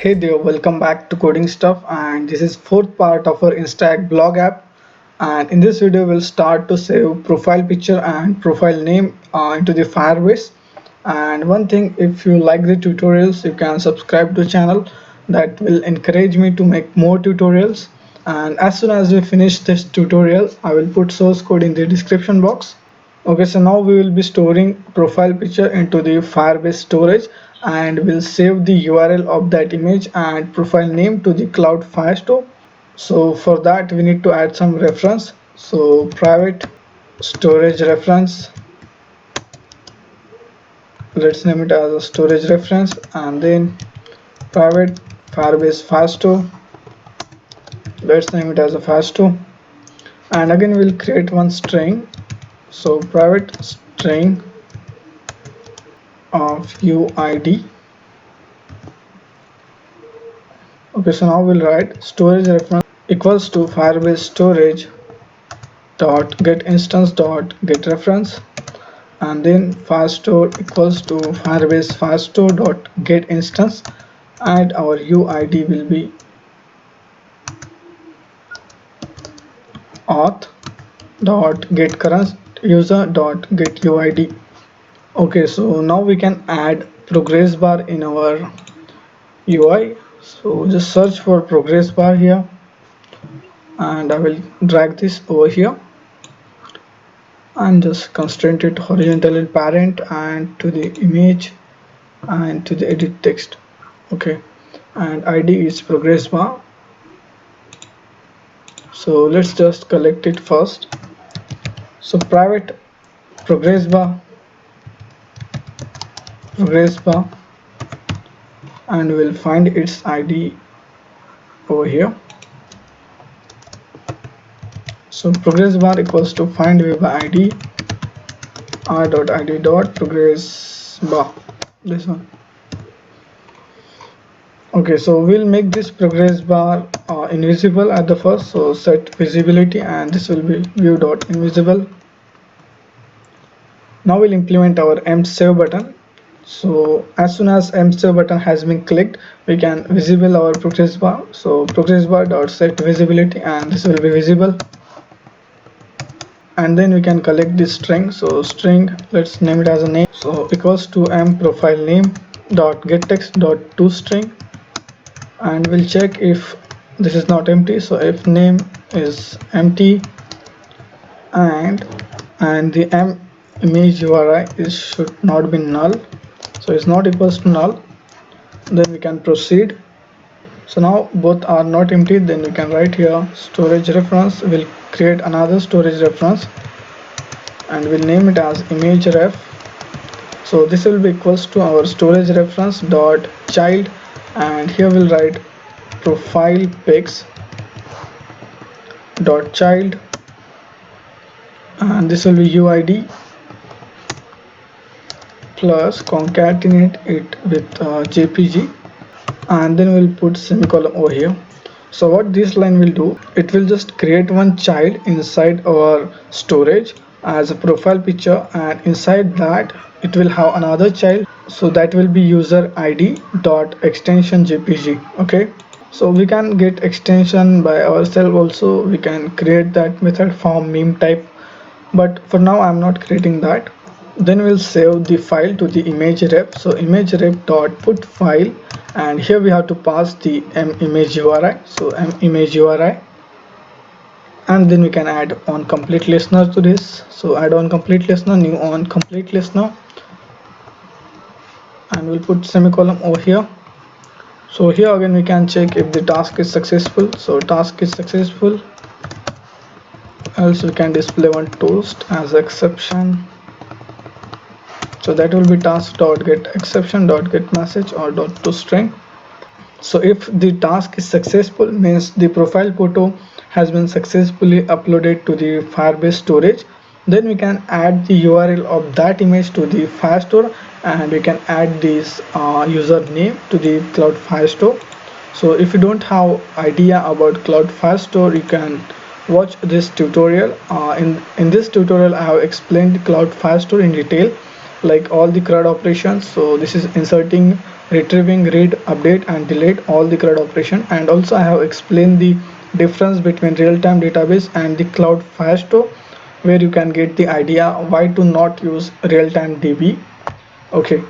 Hey there, welcome back to Coding Stuff, and this is fourth part of our Instag blog app. And in this video we'll start to save profile picture and profile name into the Firebase. And one thing, if you like the tutorials, you can subscribe to the channel. That will encourage me to make more tutorials. And as soon as we finish this tutorial, I will put source code in the description box. Okay, so now we will be storing profile picture into the Firebase storage, and we'll save the URL of that image and profile name to the cloud Firestore. So for that we need to add some reference. So private storage reference, let's name it as a storage reference, and then private Firebase Firestore, let's name it as a Firestore. And again we'll create one string, so private string of UID. Okay, so now we'll write storage reference equals to Firebase storage dot get instance dot get reference, and then Firestore equals to Firebase Firestore dot get instance, and our UID will be auth dot get current user dot get UID. Okay, so now we can add progress bar in our UI. So just search for progress bar here, and I will drag this over here and just constraint it horizontal in parent and to the image and to the edit text. Okay, and ID is progress bar. So let's just collect it first. So private progress bar, and we'll find its ID over here. So progress bar equals to find web ID r.id.progress bar, this one. Okay, so we'll make this progress bar invisible at the first. So set visibility, and this will be view.invisible. Now we'll implement our save button. So as soon as save button has been clicked, we can visible our progress bar. So progress bar dot set visibility, and this will be visible. And then we can collect this string. So string, let's name it as a name, so equals to profile name dot get text dot toString, and we'll check if this is not empty. So if name is empty and the image URI should not be null, so it's not equals to null, then we can proceed. So now both are not empty, then we can write here storage reference. We'll create another storage reference and we'll name it as image ref. So this will be equals to our storage reference dot child, and here we'll write profile pics dot child, and this will be UID plus concatenate it with JPG, and then we'll put semicolon over here. So what this line will do, it will just create one child inside our storage as a profile picture, and inside that it will have another child, so that will be user ID dot extension JPG. Okay, so we can get extension by ourselves also. We can create that method from meme type, but for now I'm not creating that. Then we'll save the file to the image rep. So image rep dot put file, and here we have to pass the image URI. So image URI, and then we can add on complete listener to this. So add on complete listener, new on complete listener, and we'll put semicolon over here. So here again we can check if the task is successful. So task is successful, else we can display one toast as exception. So that will be task dot get exception dot get message or dot toString. So if the task is successful, means the profile photo has been successfully uploaded to the Firebase storage, then we can add the URL of that image to the Firestore, and we can add this username to the cloud Firestore. So if you don't have idea about cloud Firestore, you can watch this tutorial. In this tutorial I have explained cloud Firestore in detail, like all the CRUD operations. So this is inserting retrieving, read, update and delete all the CRUD operation. And also I have explained the difference between real-time database and the cloud Firestore, where you can get the idea why to not use real-time DB. Okay,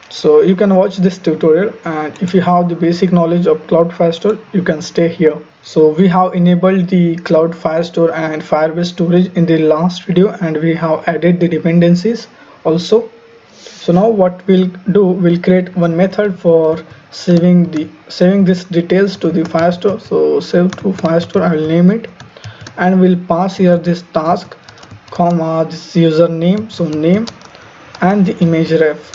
so you can watch this tutorial, and if you have the basic knowledge of cloud Firestore, you can stay here. So we have enabled the cloud Firestore and Firebase storage in the last video, and we have added the dependencies also. So now what we'll do, we'll create one method for saving this details to the Firestore. So save to Firestore, I will name it, and we'll pass here this task comma this username, so name, and the image ref.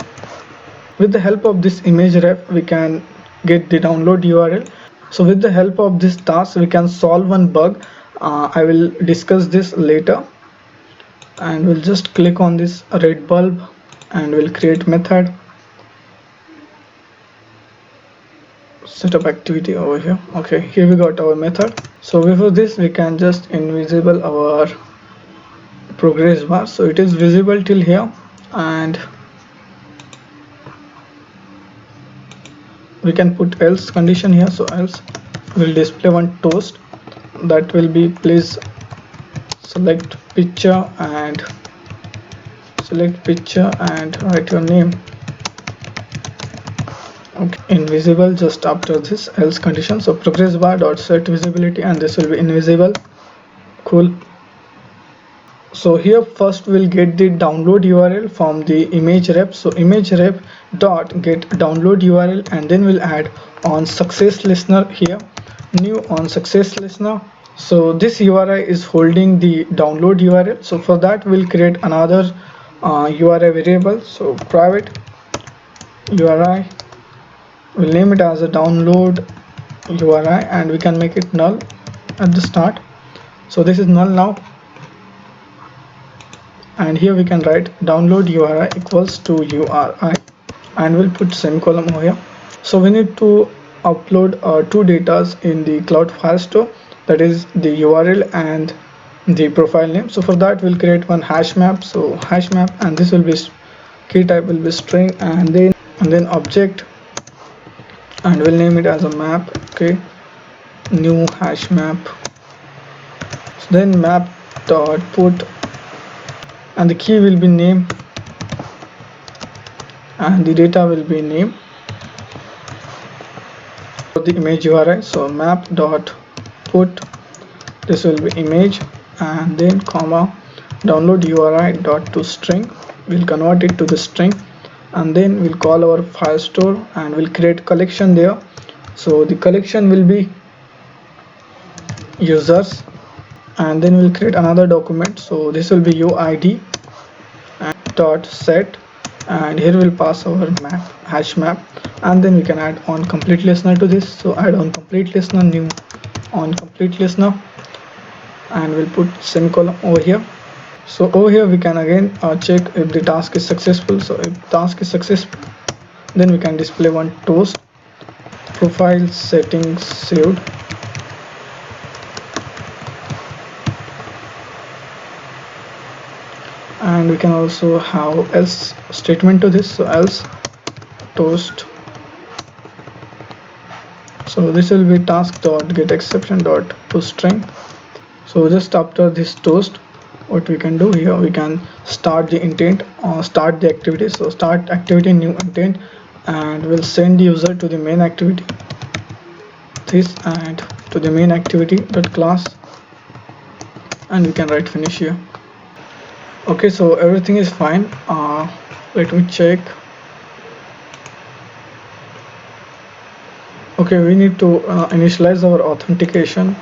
With the help of this image ref, we can get the download URL. So with the help of this task, we can solve one bug. I will discuss this later. And we'll just click on this red bulb and we'll create method, setup activity over here. Okay, here we got our method. So before this, we can just invisible our progress bar, so it is visible till here, and we can put else condition here. So else will display one toast that will be, please select picture and write your name. Okay, invisible just after this else condition. So progress bar dot set visibility, and this will be invisible. Cool. So here first we'll get the download URL from the image rep. So image rep dot get download URL, and then we'll add on success listener here, new on success listener. So this URI is holding the download URL. So for that we'll create another URI variable. So private URI, we'll name it as a download URI, and we can make it null at the start. So this is null now, and here we can write download URI equals to URI, and we'll put semicolon over here. So we need to upload two datas in the cloud Firestore, that is the URL and the profile name. So for that we'll create one hash map. So hash map, and this will be key type will be string, and then object, and we'll name it as a map. Okay, new hash map. So then map dot put, and the key will be name and the data will be name. For the image URI, so map dot put, this will be image, and then comma download URI dot to string, we'll convert it to the string, and then we'll call our Firestore and we'll create collection there. So the collection will be users, and then we'll create another document. So this will be UID and dot set, and here we'll pass our map hash map, and then we can add on complete listener to this. So add on complete listener, new on complete listener, and we'll put semicolon over here. So over here we can again check if the task is successful. So if task is successful, then we can display one toast, profile settings saved, and we can also have else statement to this. So else toast, so this will be task dot get exception dot to string. So just after this toast, what we can do here, we can start the intent or start the activity. So start activity new intent, and we'll send the user to the main activity, this, and to the main activity dot class, and we can write finish here. Okay, so everything is fine. Let me check. Okay, we need to initialize our authentication.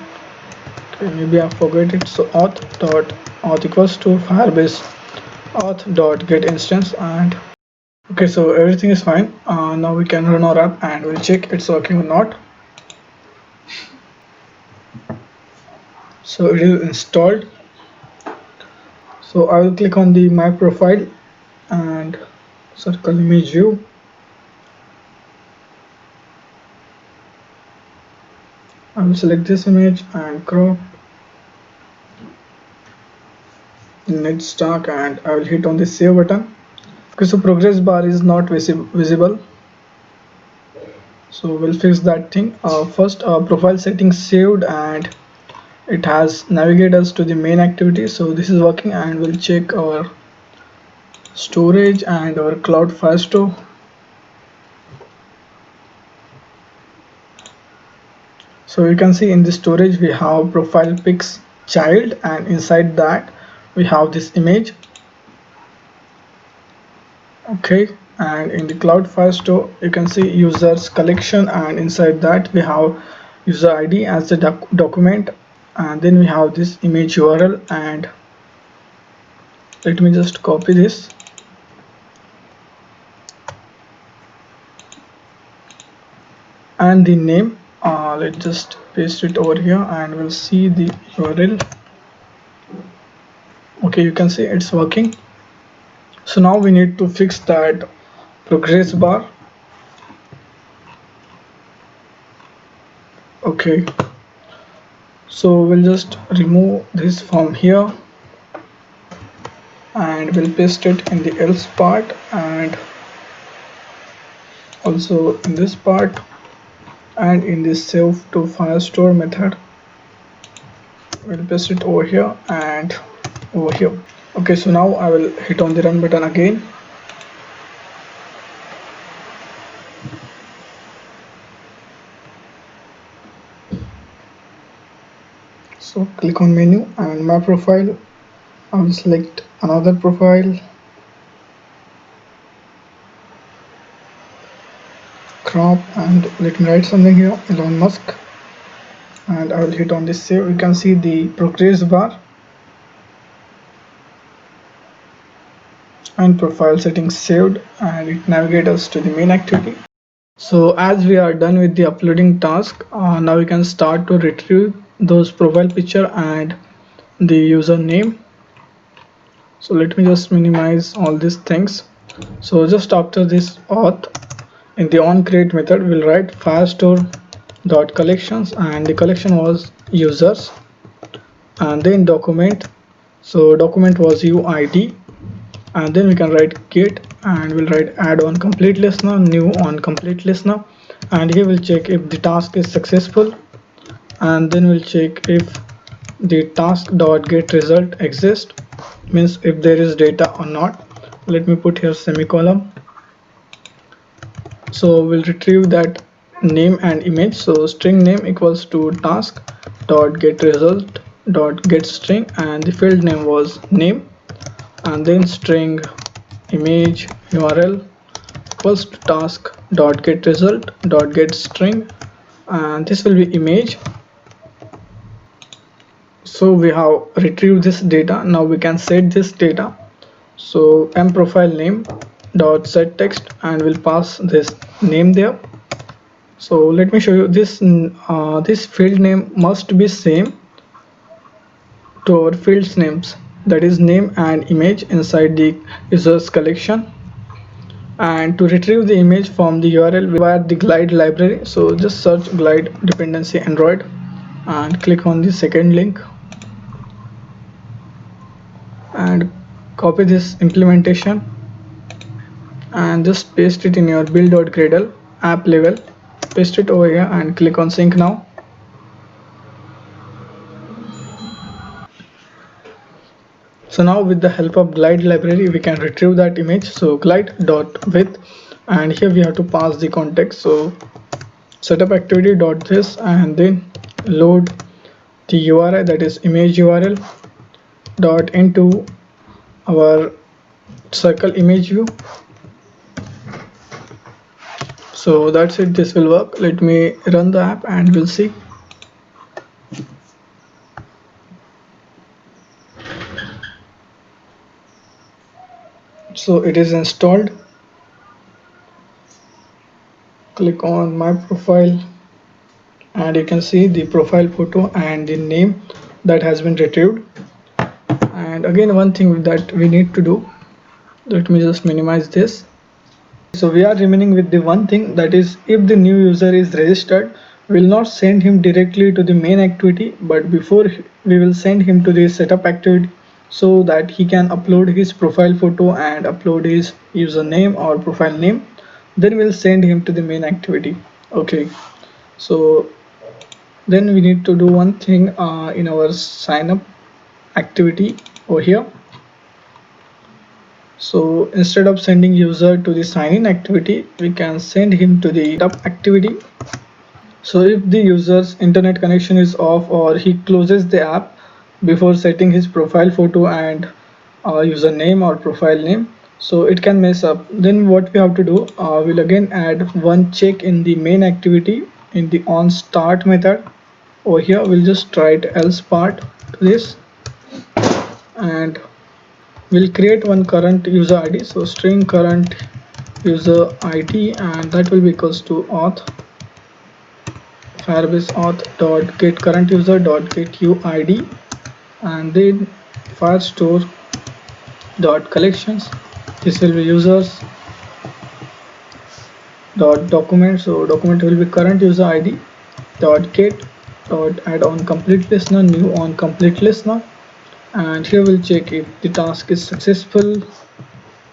Okay, maybe I forgot it. So auth equals to Firebase auth dot get instance, and okay, so everything is fine. Now we can run our app and we'll check it's working or not. So it is installed. So I will click on the my profile and circle image view. I will select this image and crop net stock, and I will hit on the save button. Okay, so progress bar is not visible. So we'll fix that thing. First, profile settings saved, and it has navigated us to the main activity. So this is working, and we'll check our storage and our cloud Firestore. So you can see in the storage we have profile pics child, and inside that we have this image. Okay, and in the cloud Firestore you can see users collection, and inside that we have user ID as the document, and then we have this image URL. And let me just copy this, and the name, let's just paste it over here, and we'll see the URL. Okay, you can see it's working. So now we need to fix that progress bar. Okay, so we'll just remove this from here, and we'll paste it in the else part, and also in this part, and in this save to Firestore method we'll paste it over here and over here. Okay, so now I will hit on the run button again. So click on menu and my profile. I will select another profile, crop, and let me write something here, Elon Musk, and I will hit on this save. You can see the progress bar and profile settings saved, and it navigates us to the main activity. So as we are done with the uploading task, now we can start to retrieve those profile picture and the username. So let me just minimize all these things. So just after this auth, in the onCreate method we'll write firestore dot collections, and the collection was users, and then document, so document was UID, and then we can write get, and we'll write add on complete listener, new on complete listener, and here we'll check if the task is successful, and then we'll check if the task dot get result exists, means if there is data or not. Let me put here semicolon. So we'll retrieve that name and image. So string name equals to task dot get result dot get string, and the field name was name, and then string image URL equals to task dot get result dot get string, and this will be image. So we have retrieved this data. Now we can set this data. So m profile name dot set text, and we'll pass this name there. So let me show you this. This field name must be same to our fields names, that is name and image inside the users collection. And to retrieve the image from the URL we require the glide library. So just search glide dependency Android and click on the second link and copy this implementation and just paste it in your build.gradle app level. Paste it over here and click on sync now. So now with the help of glide library we can retrieve that image. So glide dot width, and here we have to pass the context. So setup activity dot this, and then load the URI, that is image URL dot into our circle image view. So that's it, this will work. Let me run the app and we'll see. So it is installed. Click on my profile, and you can see the profile photo and the name that has been retrieved. And again, one thing that we need to do, let me just minimize this. So we are remaining with the one thing, that is if the new user is registered, we will not send him directly to the main activity, but before we will send him to the setup activity so that he can upload his profile photo and upload his username or profile name. Then we'll send him to the main activity. Okay, so then we need to do one thing in our sign up activity over here. So instead of sending user to the sign in activity, we can send him to the setup activity. So if the user's internet connection is off or he closes the app before setting his profile photo and username or profile name, so it can mess up. Then what we have to do, we'll again add one check in the main activity in the on start method. Over here we'll just write else part to this, and we'll create one current user id. So string current user id, and that will be equals to auth Firebase auth dot get current user dot get uid, and then firestore dot collections. This will be users dot document. So document will be current user id dot get dot add on complete listener new on complete listener, and here we'll check if the task is successful,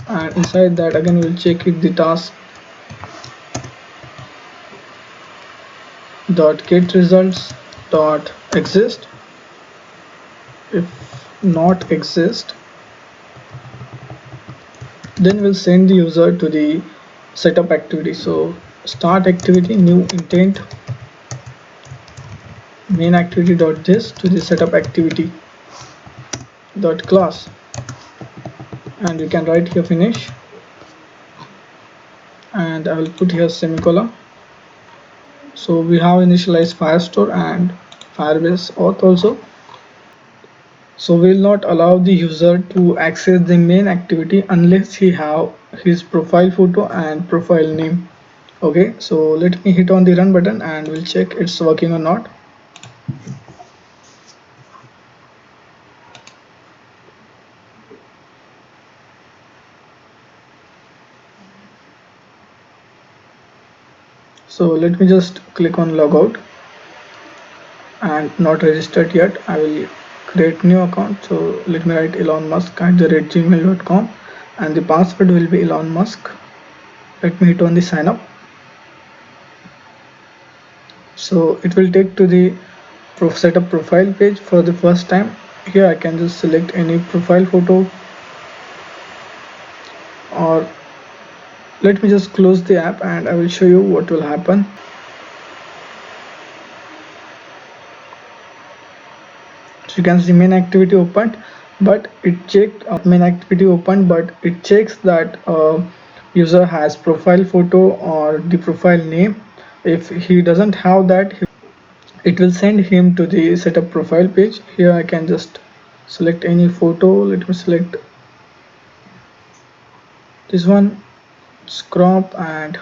and inside that again we'll check if the task dot get results dot exist. If not exist, then we'll send the user to the setup activity. So start activity new intent main activity dot this to the setup activity dot class, and we can write here finish, and I will put here semicolon. So we have initialized Firestore and Firebase auth also. So we will not allow the user to access the main activity unless he have his profile photo and profile name. Okay, so let me hit on the run button and we'll check it's working or not. So let me just click on logout, and not registered yet. I will create new account. So let me write Elon Musk at the gmail.com, and the password will be Elon Musk. Let me hit on the sign up. So it will take to the setup profile page for the first time. Here I can just select any profile photo, or let me just close the app and I will show you what will happen. So you can see main activity opened, but it checked main activity opened, but it checks that user has profile photo or the profile name. If he doesn't have that, it will send him to the setup profile page. Here I can just select any photo. Let me select this one, crop, and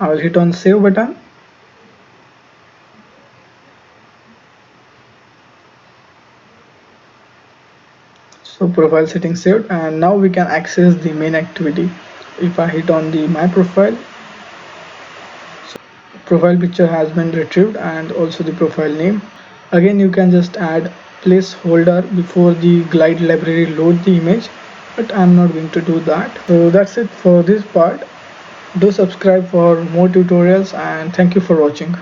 I will hit on save button. So profile settings saved, and now we can access the main activity. If I hit on the my profile, so profile picture has been retrieved and also the profile name. Again you can just add placeholder before the glide library load the image, but I'm not going to do that. So that's it for this part. Do subscribe for more tutorials, and thank you for watching.